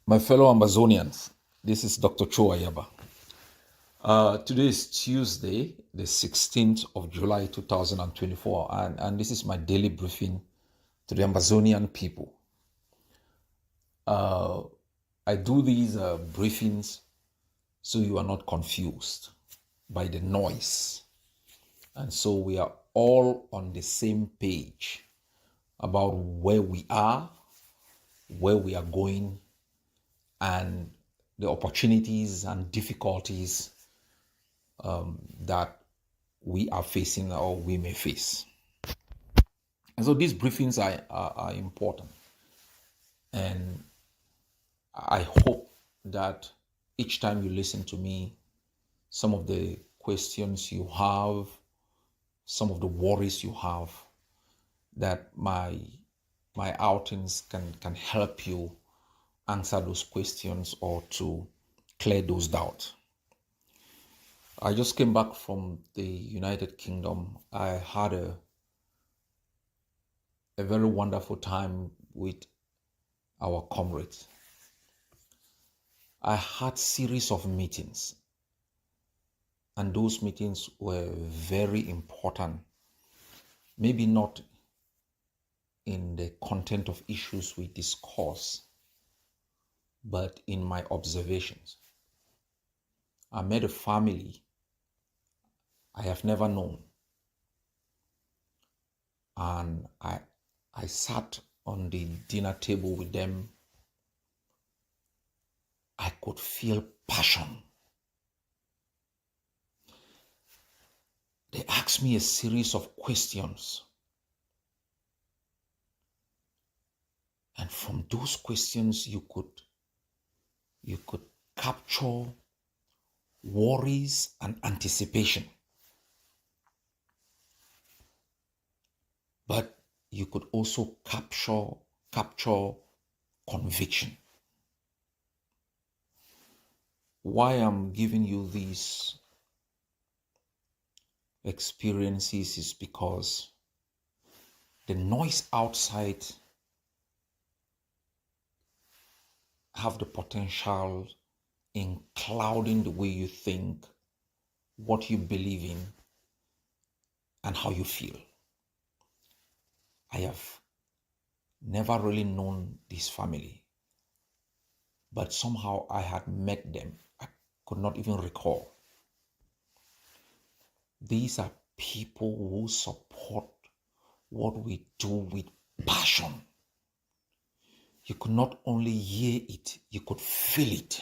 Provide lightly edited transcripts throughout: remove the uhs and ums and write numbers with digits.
My fellow Ambazonians, this is Dr. Cho Ayaba. Today is Tuesday, the 16th of July 2024, and this is my daily briefing to the Ambazonian people. I do these briefings so you are not confused by the noise. And so we are all on the same page about where we are, where we are going, and the opportunities and difficulties that we are facing or we may face. And so these briefings are important. And I hope that each time you listen to me, some of the questions you have, some of the worries you have, that my outings can help you answer those questions or to clear those doubts. I just came back from the United Kingdom. I had a very wonderful time with our comrades. I had series of meetings, and those meetings were very important. Maybe not in the content of issues we discuss, but in my observations. I met a family I have never known, and I sat on the dinner table with them. I could feel passion. They asked me a series of questions. And from those questions, you could capture worries and anticipation. But you could also capture conviction. Why I'm giving you these experiences is because the noise outside have the potential in clouding the way you think, what you believe in, and how you feel. I have never really known this family, but somehow I had met them. I could not even recall. These are people who support what we do with passion. You could not only hear it, you could feel it.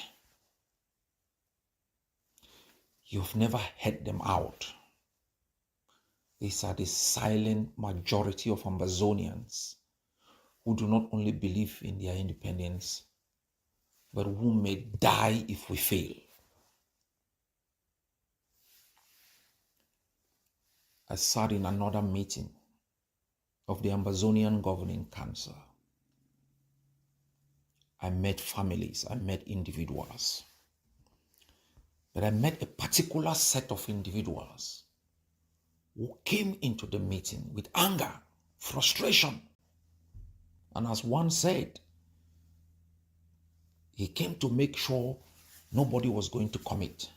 You've never heard them out. These are the silent majority of Ambazonians who do not only believe in their independence, but who may die if we fail. I sat in another meeting of the Ambazonian Governing Council. I met families, I met individuals. But I met a particular set of individuals who came into the meeting with anger, frustration. And as one said, he came to make sure nobody was going to commit.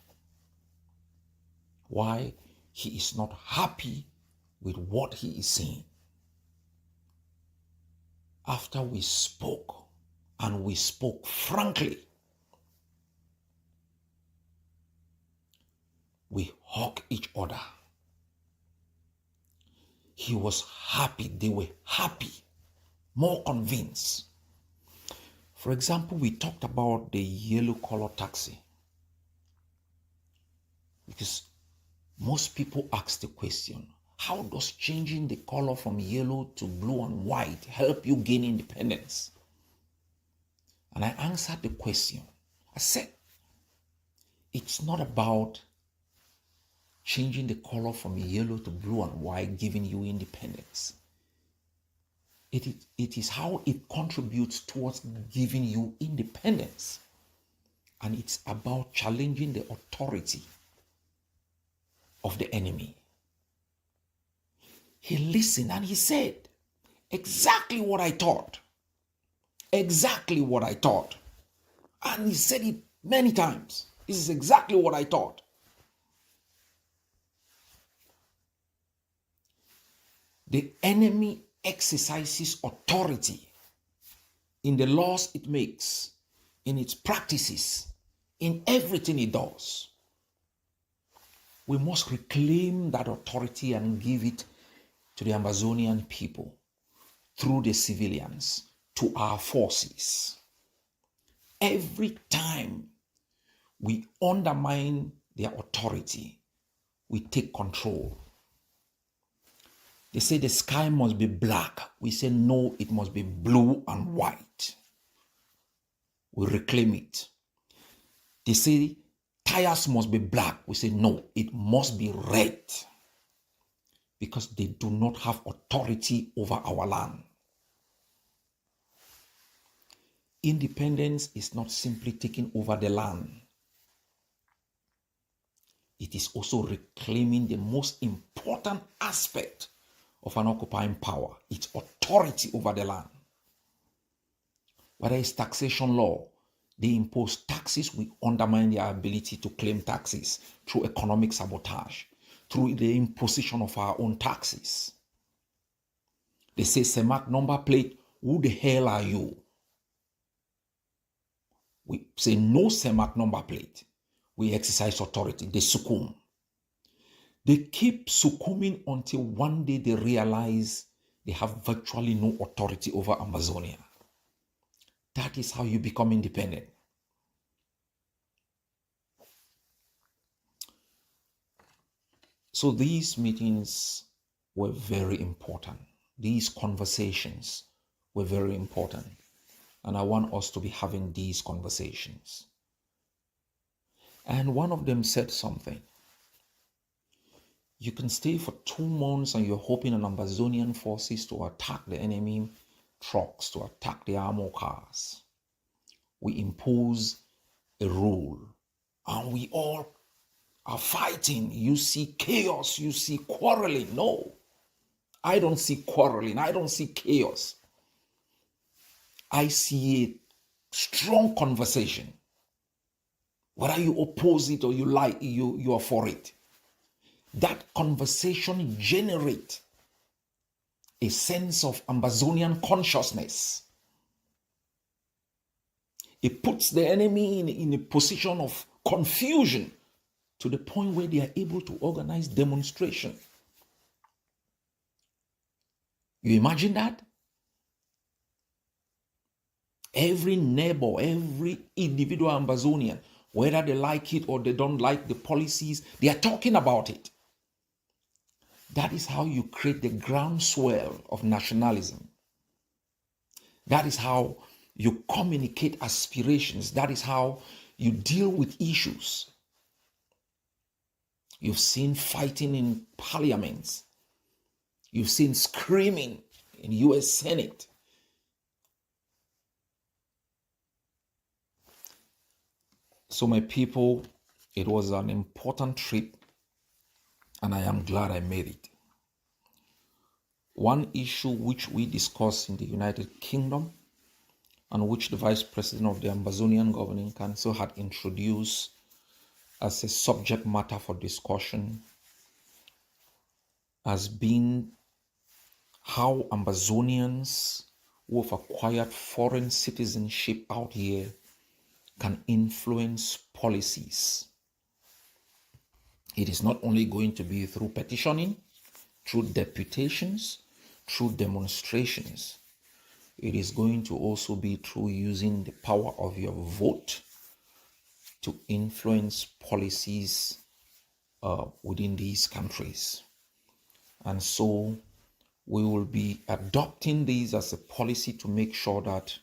Why? He is not happy with what he is seeing. After we spoke, and we spoke frankly, we hugged each other. He was happy, they were happy, more convinced. For example, we talked about the yellow color taxi. Because most people ask the question, how does changing the color from yellow to blue and white help you gain independence? And I answered the question. I said, it's not about changing the color from yellow to blue and white giving you independence. It is how it contributes towards giving you independence. And it's about challenging the authority of the enemy. He listened and he said, exactly what I thought. Exactly what I thought. And he said it many times. This is exactly what I thought. The enemy exercises authority in the laws it makes, in its practices, in everything it does. We must reclaim that authority and give it to the Ambazonian people through the civilians, to our forces. Every time we undermine their authority, we take control. They say the sky must be black. We say no, it must be blue and white. We reclaim it. They say tires must be black. We say no, it must be red. Because they do not have authority over our land. Independence is not simply taking over the land. It is also reclaiming the most important aspect of an occupying power, its authority over the land. Whether it's taxation law, they impose taxes, we undermine their ability to claim taxes through economic sabotage, through the imposition of our own taxes. They say, CEMAC number plate, who the hell are you? We say no CEMAC number plate. We exercise authority. They succumb. They keep succumbing until one day they realize they have virtually no authority over Ambazonia. That is how you become independent. So these meetings were very important. These conversations were very important. And I want us to be having these conversations. And one of them said something. You can stay for 2 months and you're hoping an Ambazonian forces to attack the enemy trucks, to attack the armor cars. We impose a rule and we all are fighting. You see chaos, you see quarreling. No, I don't see quarreling. I don't see chaos. I see a strong conversation. Whether you oppose it or you like, you are for it. That conversation generates a sense of Ambazonian consciousness. It puts the enemy in a position of confusion to the point where they are able to organize demonstration. You imagine that? Every neighbor, every individual Ambazonian, whether they like it or they don't like the policies, they are talking about it. That is how you create the groundswell of nationalism. That is how you communicate aspirations. That is how you deal with issues. You've seen fighting in parliaments. You've seen screaming in US Senate. So my people, it was an important trip and I am glad I made it. One issue which we discussed in the United Kingdom and which the Vice President of the Ambazonian Governing Council had introduced as a subject matter for discussion has been how Ambazonians who have acquired foreign citizenship out here can influence policies. It is not only going to be through petitioning, through deputations, through demonstrations. It is going to also be through using the power of your vote to influence policies within these countries. And so we will be adopting these as a policy to make sure that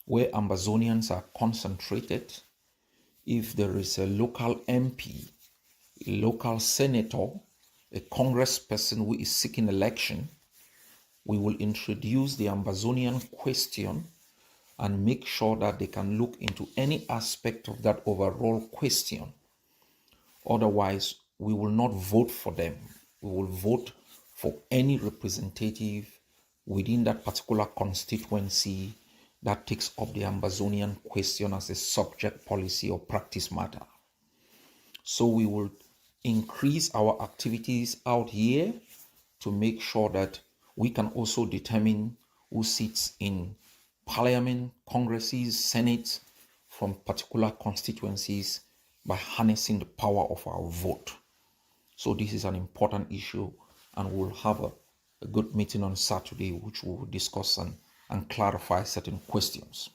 where Ambazonians are concentrated, if there is a local MP, a local senator, a congressperson who is seeking election, we will introduce the Ambazonian question and make sure that they can look into any aspect of that overall question. Otherwise, we will not vote for them. We will vote for any representative within that particular constituency that takes up the Ambazonian question as a subject, policy, or practice matter. So we will increase our activities out here to make sure that we can also determine who sits in parliament, congresses, senate from particular constituencies by harnessing the power of our vote. So this is an important issue, and we'll have a good meeting on Saturday, which we will discuss and clarify certain questions.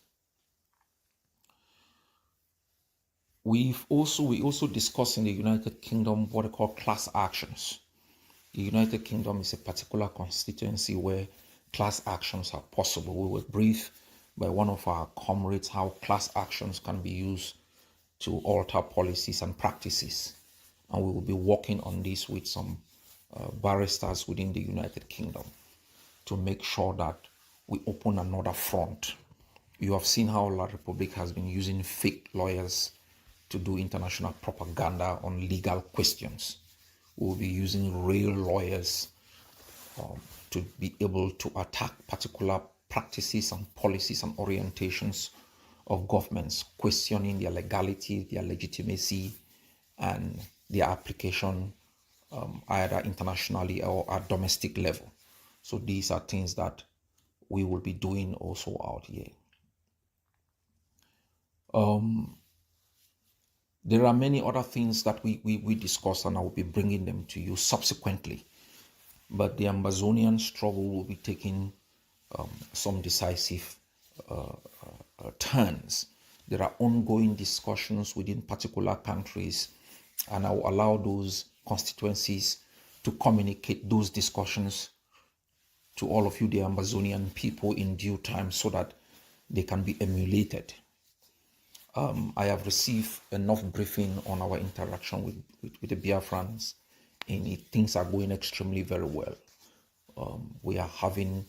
We also discuss in the United Kingdom what they call class actions. The United Kingdom is a particular constituency where class actions are possible. We were briefed by one of our comrades how class actions can be used to alter policies and practices. And we will be working on this with some barristers within the United Kingdom to make sure that we open another front. You have seen how La Republic has been using fake lawyers to do international propaganda on legal questions. We will be using real lawyers to be able to attack particular practices and policies and orientations of governments, questioning their legality, their legitimacy, and their application either internationally or at domestic level. So these are things that we will be doing also out here. There are many other things that we discussed, and I will be bringing them to you subsequently. But the Ambazonian struggle will be taking some decisive turns. There are ongoing discussions within particular countries, and I will allow those constituencies to communicate those discussions to all of you, the Ambazonian people, in due time so that they can be emulated. I have received enough briefing on our interaction with the Biafrans, and things are going extremely very well. We are having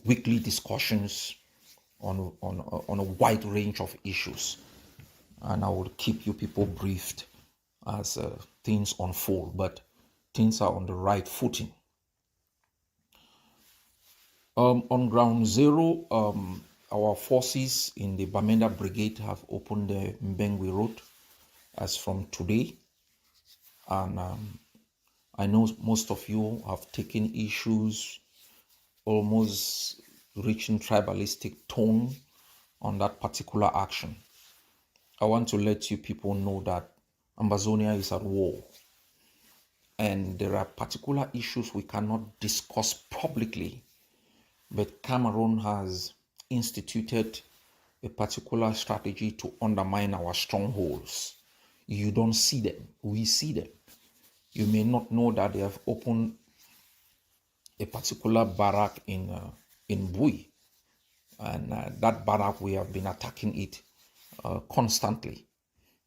weekly discussions on a wide range of issues, and I will keep you people briefed as things unfold, but things are on the right footing. On ground zero, our forces in the Bamenda Brigade have opened the Mbengwe Road as from today, and I know most of you have taken issues almost reaching tribalistic tone on that particular action. I want to let you people know that Ambazonia is at war, and there are particular issues we cannot discuss publicly, but Cameroon has instituted a particular strategy to undermine our strongholds. You don't see them, we see them. You may not know that they have opened a particular barrack in Bui, and that barrack, we have been attacking it constantly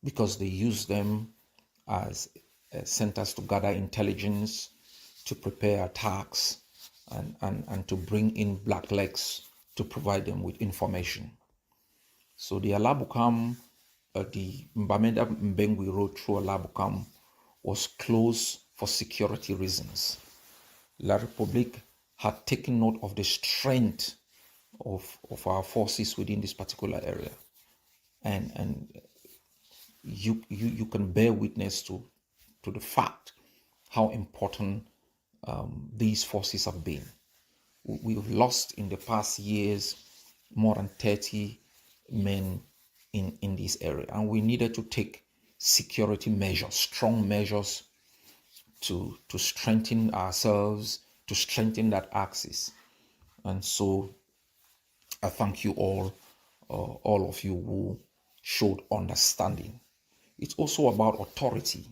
because they use them as centers to gather intelligence, to prepare attacks, and to bring in blacklegs to provide them with information. So the Alabam, the Mbamenda Mbengwe Road through Alabam was closed for security reasons. La Republique had taken note of the strength of our forces within this particular area, and you can bear witness to the fact how important these forces have been. We've lost in the past years more than 30 men in this area, and we needed to take security measures, strong measures to strengthen ourselves, to strengthen that axis. And so I thank you all of you who showed understanding. It's also about authority.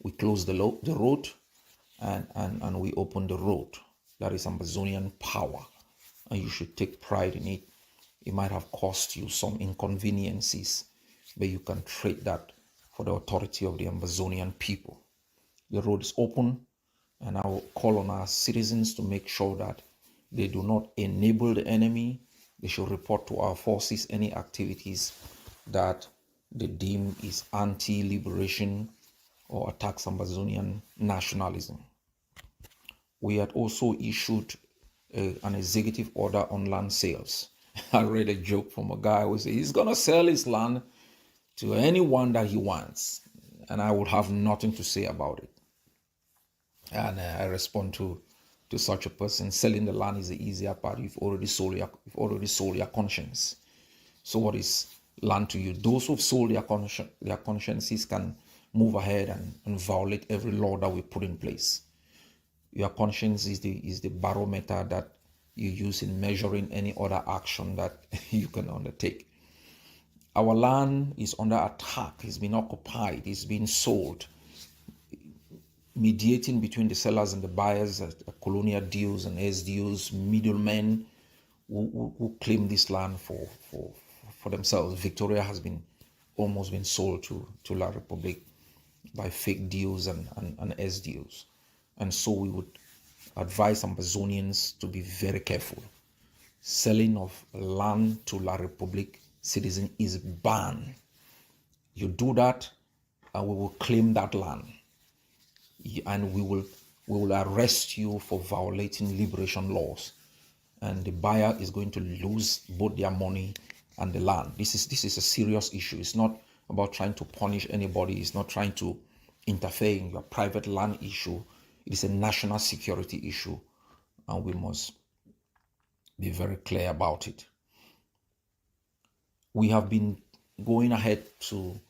We closed the road and we opened the road. That is Ambazonian power, and you should take pride in it. It might have cost you some inconveniences, but you can trade that for the authority of the Ambazonian people. The road is open, and I will call on our citizens to make sure that they do not enable the enemy. They should report to our forces any activities that they deem is anti-liberation or attacks Ambazonian nationalism. We had also issued an executive order on land sales. I read a joke from a guy who said he's going to sell his land to anyone that he wants, and I would have nothing to say about it. And I respond to such a person: selling the land is the easier part. You've already sold your conscience. So what is land to you? Those who've sold their consciences can move ahead and violate every law that we put in place. Your conscience is the barometer that you use in measuring any other action that you can undertake. Our land is under attack. It's been occupied. It's been sold. Mediating between the sellers and the buyers, colonial deals and SDOs, middlemen who claim this land for themselves. Victoria has almost been sold to La Republique by fake deals and SDOs. And so we would advise Ambazonians to be very careful. Selling of land to La Republique citizen is banned. You do that, and we will claim that land, and we will arrest you for violating liberation laws, and the buyer is going to lose both their money and the land. This is a serious issue. It's not about trying to punish anybody. It's not trying to interfere in your private land issue. It is a national security issue, and we must be very clear about it. We have been going ahead to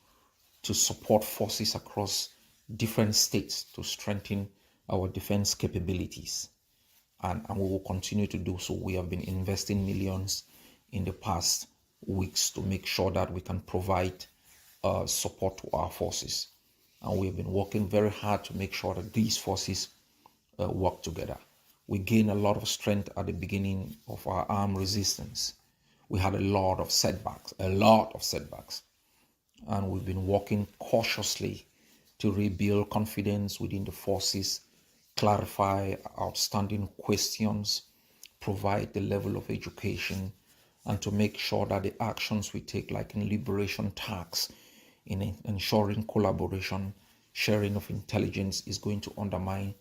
support forces across different states to strengthen our defense capabilities, and we will continue to do so. We have been investing millions in the past weeks to make sure that we can provide support to our forces, and we have been working very hard to make sure that these forces work together. We gained a lot of strength at the beginning of our armed resistance. We had a lot of setbacks, and we've been working cautiously to rebuild confidence within the forces, clarify outstanding questions, provide the level of education, and to make sure that the actions we take, like in liberation tasks, in ensuring collaboration, sharing of intelligence, is going to undermine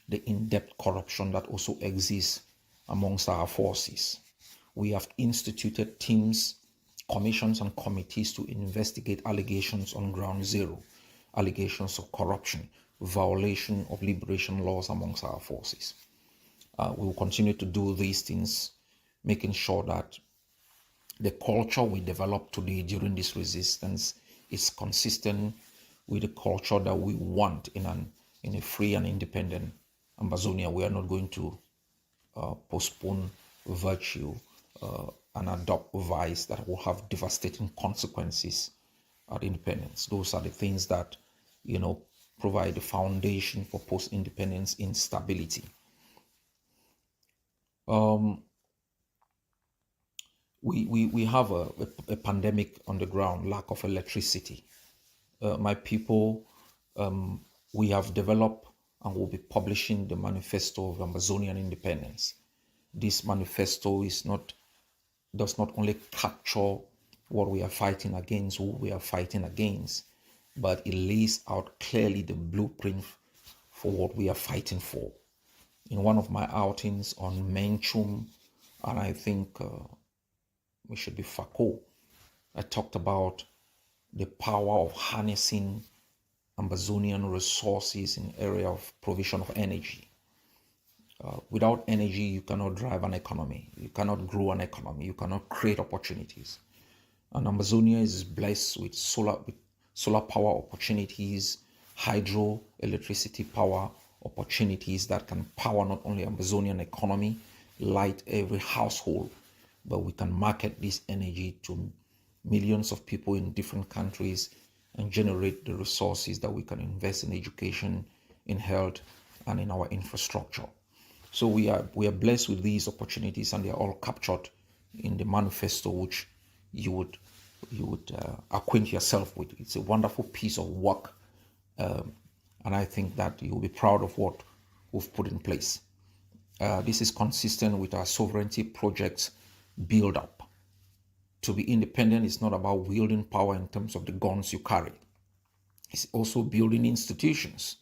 the in-depth corruption that also exists amongst our forces. We have instituted teams, commissions, and committees to investigate allegations on ground zero, allegations of corruption, violation of liberation laws amongst our forces. We will continue to do these things, making sure that the culture we develop today during this resistance is consistent with the culture that we want in a free and independent Ambazonia. We are not going to postpone virtue and adopt vice that will have devastating consequences at independence. Those are the things that, provide the foundation for post-independence instability. We have a pandemic on the ground, lack of electricity. My people, we have developed and will be publishing the manifesto of Ambazonian independence. This manifesto does not only capture what we are fighting against, who we are fighting against, but it lays out clearly the blueprint for what we are fighting for. In one of my outings on Menchum, and I think we should be Fako, I talked about the power of harnessing Ambazonian resources in the area of provision of energy. Without energy, you cannot drive an economy. You cannot grow an economy. You cannot create opportunities. And Amazonia is blessed with solar power opportunities, hydro electricity power opportunities that can power not only Amazonian economy, light every household, but we can market this energy to millions of people in different countries and generate the resources that we can invest in education, in health, and in our infrastructure. So we are blessed with these opportunities, and they are all captured in the manifesto, which you would acquaint yourself with. It's a wonderful piece of work, and I think that you'll be proud of what we've put in place. This is consistent with our sovereignty projects build up. To be independent is not about wielding power in terms of the guns you carry. It's also building institutions.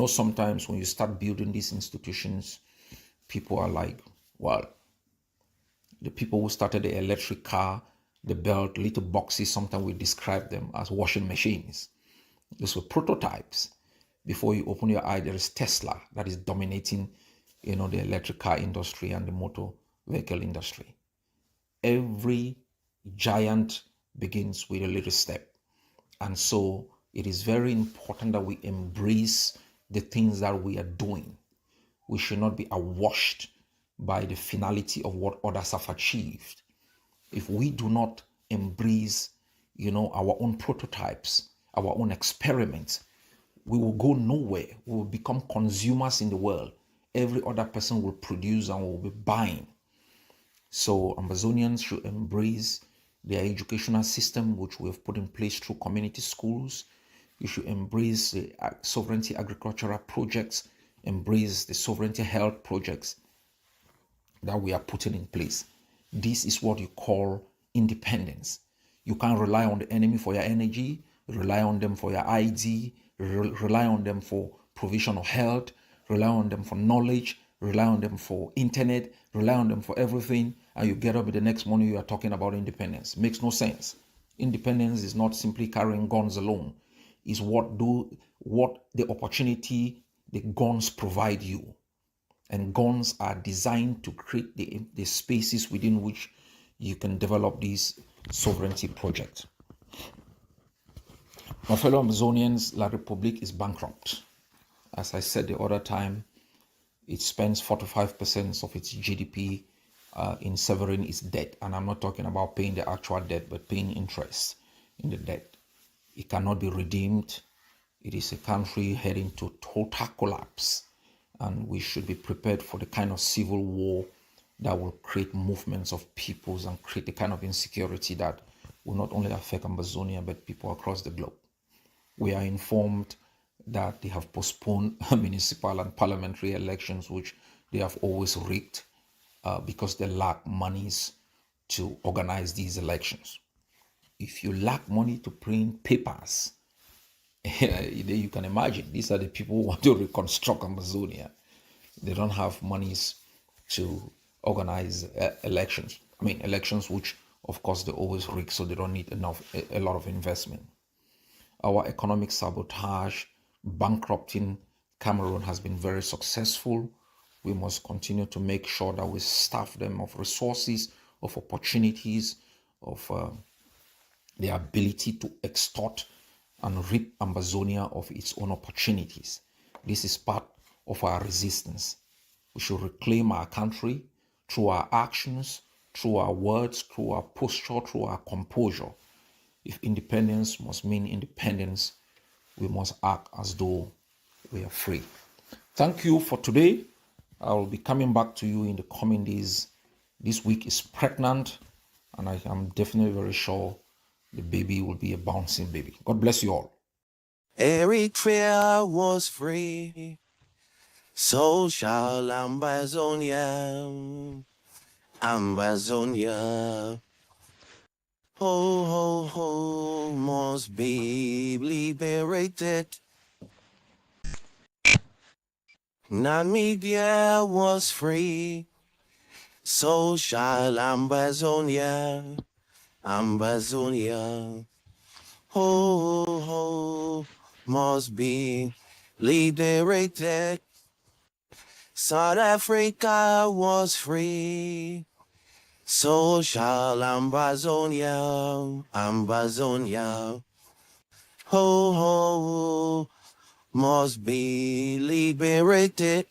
Sometimes when you start building these institutions, people are like, well, The people who started the electric car, they built little boxes. Sometimes we describe them as washing machines. Those were prototypes. Before you open your eye, there is Tesla that is dominating, the electric car industry and the motor vehicle industry. Every giant begins with a little step. And so it is very important that we embrace the things that we are doing. We should not be awashed by the finality of what others have achieved. If we do not embrace, our own prototypes, our own experiments, we will go nowhere. We will become consumers in the world. Every other person will produce and will be buying. So Ambazonians should embrace their educational system, which we have put in place through community schools. You should embrace the sovereignty agricultural projects, embrace the sovereignty health projects that we are putting in place. This is what you call independence. You can't rely on the enemy for your energy, rely on them for your ID, rely on them for provision of health, rely on them for knowledge, rely on them for internet, rely on them for everything, and you get up the next morning, you are talking about independence. Makes no sense. Independence is not simply carrying guns alone. It's what the opportunity the guns provide you. And guns are designed to create the spaces within which you can develop these sovereignty projects. My fellow Amazonians, La Republique is bankrupt. As I said the other time, it spends 45% of its GDP in severing its debt. And I'm not talking about paying the actual debt, but paying interest in the debt. It cannot be redeemed. It is a country heading to total collapse. And we should be prepared for the kind of civil war that will create movements of peoples and create the kind of insecurity that will not only affect Ambazonia, but people across the globe. We are informed that they have postponed municipal and parliamentary elections, which they have always rigged because they lack monies to organize these elections. If you lack money to print papers, you can imagine these are the people who want to reconstruct Amazonia. They don't have monies to organize elections. I mean, elections which, of course, they always rig, so they don't need a lot of investment. Our economic sabotage, bankrupting Cameroon has been very successful. We must continue to make sure that we staff them of resources, of opportunities, of the ability to extort and rip Ambazonia of its own opportunities. This is part of our resistance. We should reclaim our country through our actions, through our words, through our posture, through our composure. If independence must mean independence, we must act as though we are free. Thank you for today. I will be coming back to you in the coming days. This week is pregnant, and I am definitely very sure the baby will be a bouncing baby. God bless you all. Eritrea was free, so shall Ambazonia. Ambazonia. Ho, ho, ho, must be liberated. Namibia was free, so shall Ambazonia. Ambazonia. Ho, ho, must be liberated. South Africa was free, so shall Ambazonia. Ambazonia. Ho, ho, must be liberated.